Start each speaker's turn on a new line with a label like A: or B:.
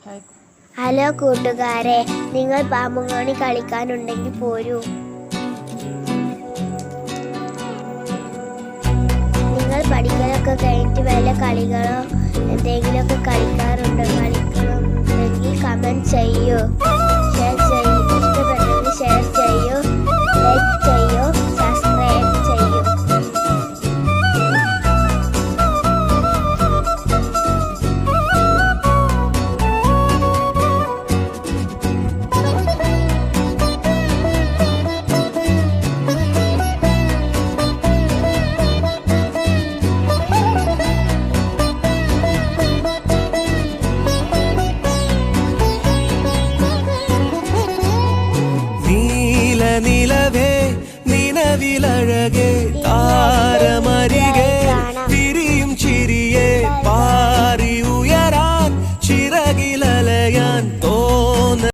A: Hello കൂട്ടുകാരെ, നിങ്ങൾ പാമ്പുംകോണി കളിക്കാനുണ്ടെങ്കിൽ പോരൂ. നിങ്ങൾ പഠിക്കലൊക്കെ കഴിഞ്ഞിട്ട് വല്ല കളികളോ എന്തെങ്കിലുമൊക്കെ കളിക്കാറുണ്ടോ? കളിക്കണമെങ്കിൽ കമൻറ്റ് ചെയ്യൂ, ഷെയർ ചെയ്യൂ. ഇഷ്ടപ്പെട്ടെങ്കിൽ ഷെയർ ചെയ്യൂ, ലൈക്ക് ചെയ്യൂ, സബ്സ്ക്രൈബ് ചെയ്യൂ.
B: നിലവേ നിലവിലഴകേ